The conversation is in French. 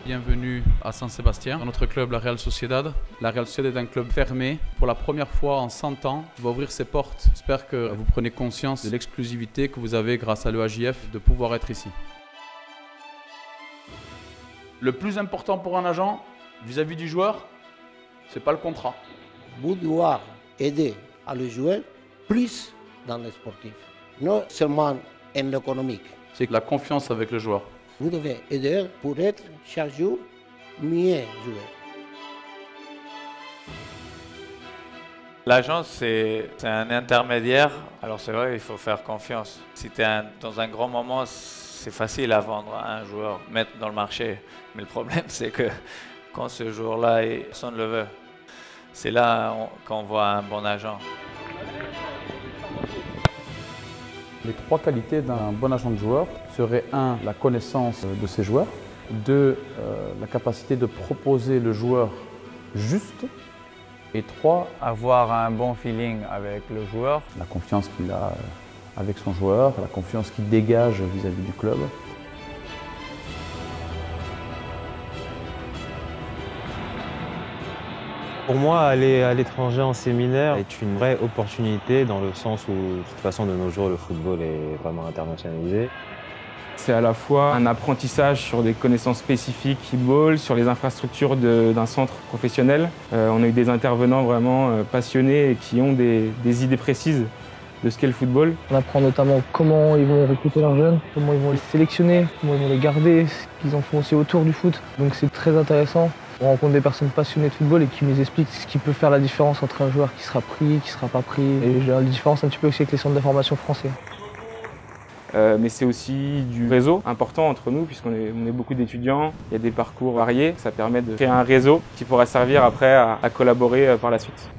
bienvenue à San Sébastien, dans notre club, la Real Sociedad. La Real Sociedad est un club fermé. Pour la première fois en 100 ans, il va ouvrir ses portes. J'espère que vous prenez conscience de l'exclusivité que vous avez grâce à l'EAJF de pouvoir être ici. Le plus important pour un agent, vis-à-vis du joueur, c'est pas le contrat. Vous devez aider à le joueur plus dans le sportif, non seulement en économique. C'est la confiance avec le joueur. Vous devez aider pour être chaque jour mieux joueur. L'agence, c'est un intermédiaire. Alors c'est vrai, il faut faire confiance. Si tu es dans un grand moment, c'est facile à vendre un joueur, mettre dans le marché. Mais le problème, c'est que quand ce jour-là, personne ne le veut. C'est là qu'on voit un bon agent. Les trois qualités d'un bon agent de joueur seraient 1. La connaissance de ses joueurs, 2. La capacité de proposer le joueur juste, et 3. Avoir un bon feeling avec le joueur. La confiance qu'il a avec son joueur, la confiance qu'il dégage vis-à-vis du club. Pour moi, aller à l'étranger en séminaire est une vraie opportunité dans le sens où, de toute façon, de nos jours, le football est vraiment internationalisé. C'est à la fois un apprentissage sur des connaissances spécifiques football, sur les infrastructures d'un centre professionnel. On a eu des intervenants vraiment passionnés et qui ont des idées précises de ce qu'est le football. On apprend notamment comment ils vont recruter leurs jeunes, comment ils vont les sélectionner, comment ils vont les garder, ce qu'ils en font aussi autour du foot. Donc c'est très intéressant. On rencontre des personnes passionnées de football et qui nous expliquent ce qui peut faire la différence entre un joueur qui sera pris, qui ne sera pas pris. Et j'ai la différence un petit peu aussi avec les centres de formation français. Mais c'est aussi du réseau important entre nous puisqu'on est beaucoup d'étudiants, il y a des parcours variés. Ça permet de créer un réseau qui pourra servir après à collaborer par la suite.